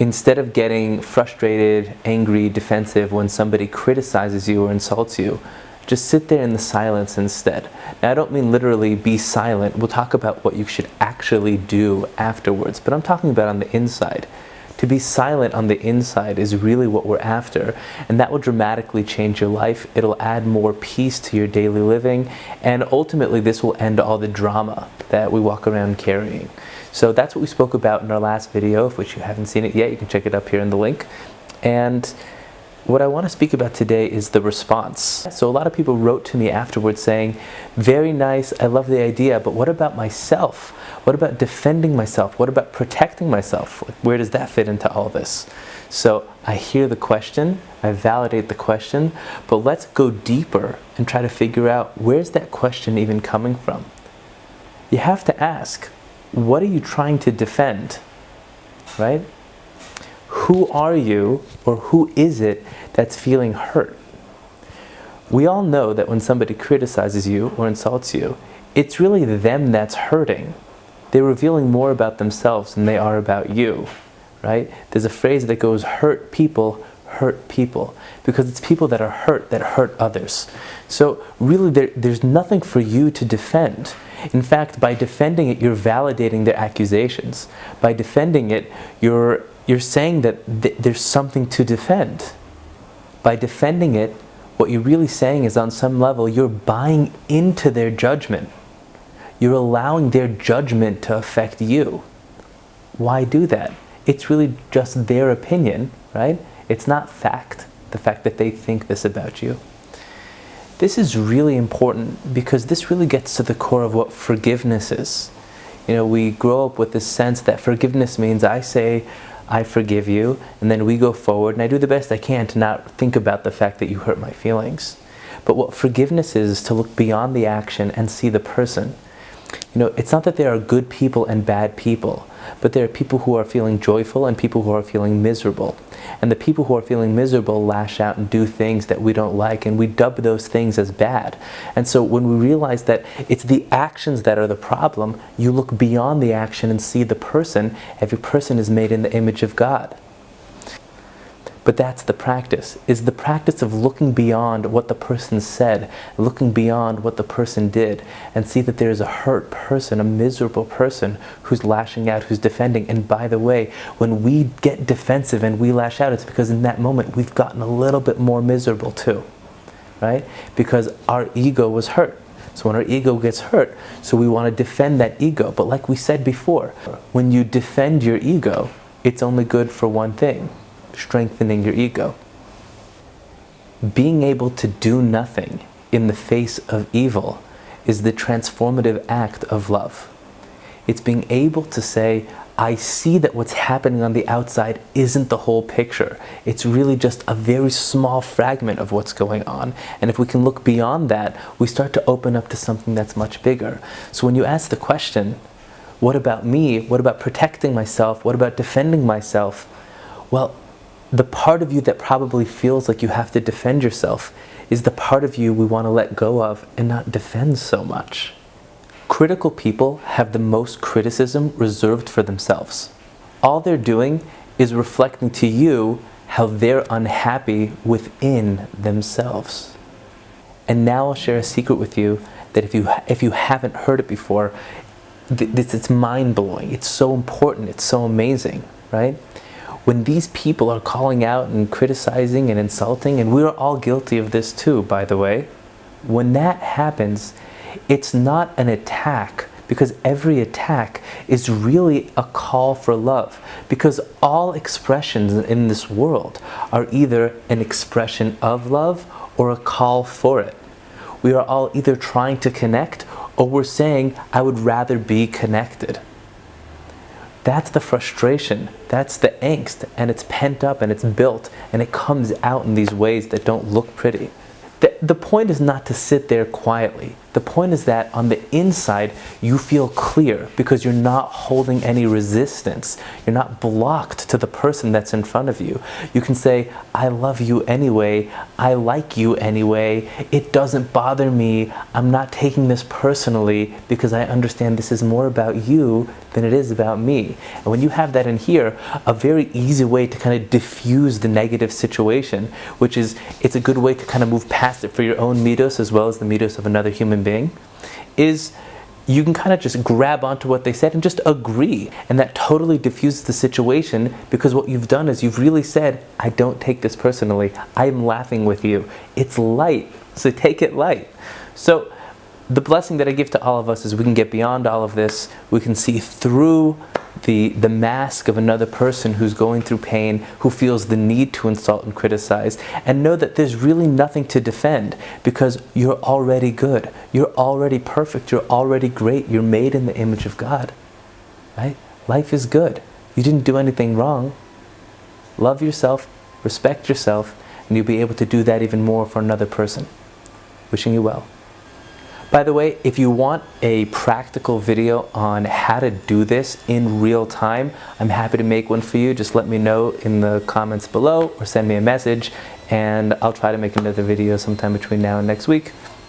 Instead of getting frustrated, angry, defensive when somebody criticizes you or insults you, just sit there in the silence instead. Now, I don't mean literally be silent. We'll talk about what you should actually do afterwards, but I'm talking about on the inside. To be silent on the inside is really what we're after, and that will dramatically change your life. It'll add more peace to your daily living, and ultimately this will end all the drama that we walk around carrying. So that's what we spoke about in our last video. If which you haven't seen it yet, you can check it up here in the link. And what I want to speak about today is the response. So a lot of people wrote to me afterwards saying, very nice, I love the idea, but what about myself? What about defending myself? What about protecting myself? Where does that fit into all this? So I hear the question, I validate the question, but let's go deeper and try to figure out, where's that question even coming from? You have to ask, what are you trying to defend, right? Who are you, or who is it that's feeling hurt? We all know that when somebody criticizes you or insults you, it's really them that's hurting. They're revealing more about themselves than they are about you, right? There's a phrase that goes, hurt people, because it's people that are hurt that hurt others. So really there's nothing for you to defend. In fact, by defending it, you're validating their accusations. By defending it, you're saying that there's something to defend. By defending it, what you're really saying is, on some level, you're buying into their judgment. You're allowing their judgment to affect you. Why do that? It's really just their opinion, right? It's not fact, the fact that they think this about you. This is really important because this really gets to the core of what forgiveness is. You know, we grow up with this sense that forgiveness means I say, I forgive you, and then we go forward, and I do the best I can to not think about the fact that you hurt my feelings. But what forgiveness is to look beyond the action and see the person. You know, it's not that there are good people and bad people, but there are people who are feeling joyful and people who are feeling miserable. And the people who are feeling miserable lash out and do things that we don't like, and we dub those things as bad. And so when we realize that it's the actions that are the problem, you look beyond the action and see the person. Every person is made in the image of God. But that's the practice, is the practice of looking beyond what the person said, looking beyond what the person did, and see that there's a hurt person, a miserable person who's lashing out, who's defending. And by the way, when we get defensive and we lash out, it's because in that moment we've gotten a little bit more miserable too, right? Because our ego was hurt. So when our ego gets hurt, so we want to defend that ego. But like we said before, when you defend your ego, it's only good for one thing: strengthening your ego. Being able to do nothing in the face of evil is the transformative act of love. It's being able to say, I see that what's happening on the outside isn't the whole picture. It's really just a very small fragment of what's going on. And if we can look beyond that, we start to open up to something that's much bigger. So when you ask the question, what about me? What about protecting myself? What about defending myself? Well, the part of you that probably feels like you have to defend yourself is the part of you we want to let go of and not defend so much. Critical people have the most criticism reserved for themselves. All they're doing is reflecting to you how they're unhappy within themselves. And now I'll share a secret with you that if you haven't heard it before, it's mind-blowing. It's so important. It's so amazing, right? When these people are calling out and criticizing and insulting, and we're all guilty of this too, by the way, when that happens, it's not an attack, because every attack is really a call for love. Because all expressions in this world are either an expression of love or a call for it. We are all either trying to connect, or we're saying, I would rather be connected. That's the frustration, that's the angst, and it's pent up and it's built, and it comes out in these ways that don't look pretty. The point is not to sit there quietly. The point is that on the inside, you feel clear because you're not holding any resistance. You're not blocked to the person that's in front of you. You can say, I love you anyway. I like you anyway. It doesn't bother me. I'm not taking this personally because I understand this is more about you than it is about me. And when you have that in here, a very easy way to kind of diffuse the negative situation, which is, it's a good way to kind of move past it for your own middos as well as the middos of another human being, is you can kind of just grab onto what they said and just agree. And that totally diffuses the situation, because what you've done is you've really said, I don't take this personally. I'm laughing with you. It's light, so take it light. So the blessing that I give to all of us is we can get beyond all of this. We can see through the mask of another person who's going through pain, who feels the need to insult and criticize, and know that there's really nothing to defend because you're already good. You're already perfect. You're already great. You're made in the image of God. Right? Life is good. You didn't do anything wrong. Love yourself, respect yourself, and you'll be able to do that even more for another person. Wishing you well. By the way, if you want a practical video on how to do this in real time, I'm happy to make one for you. Just let me know in the comments below or send me a message, and I'll try to make another video sometime between now and next week.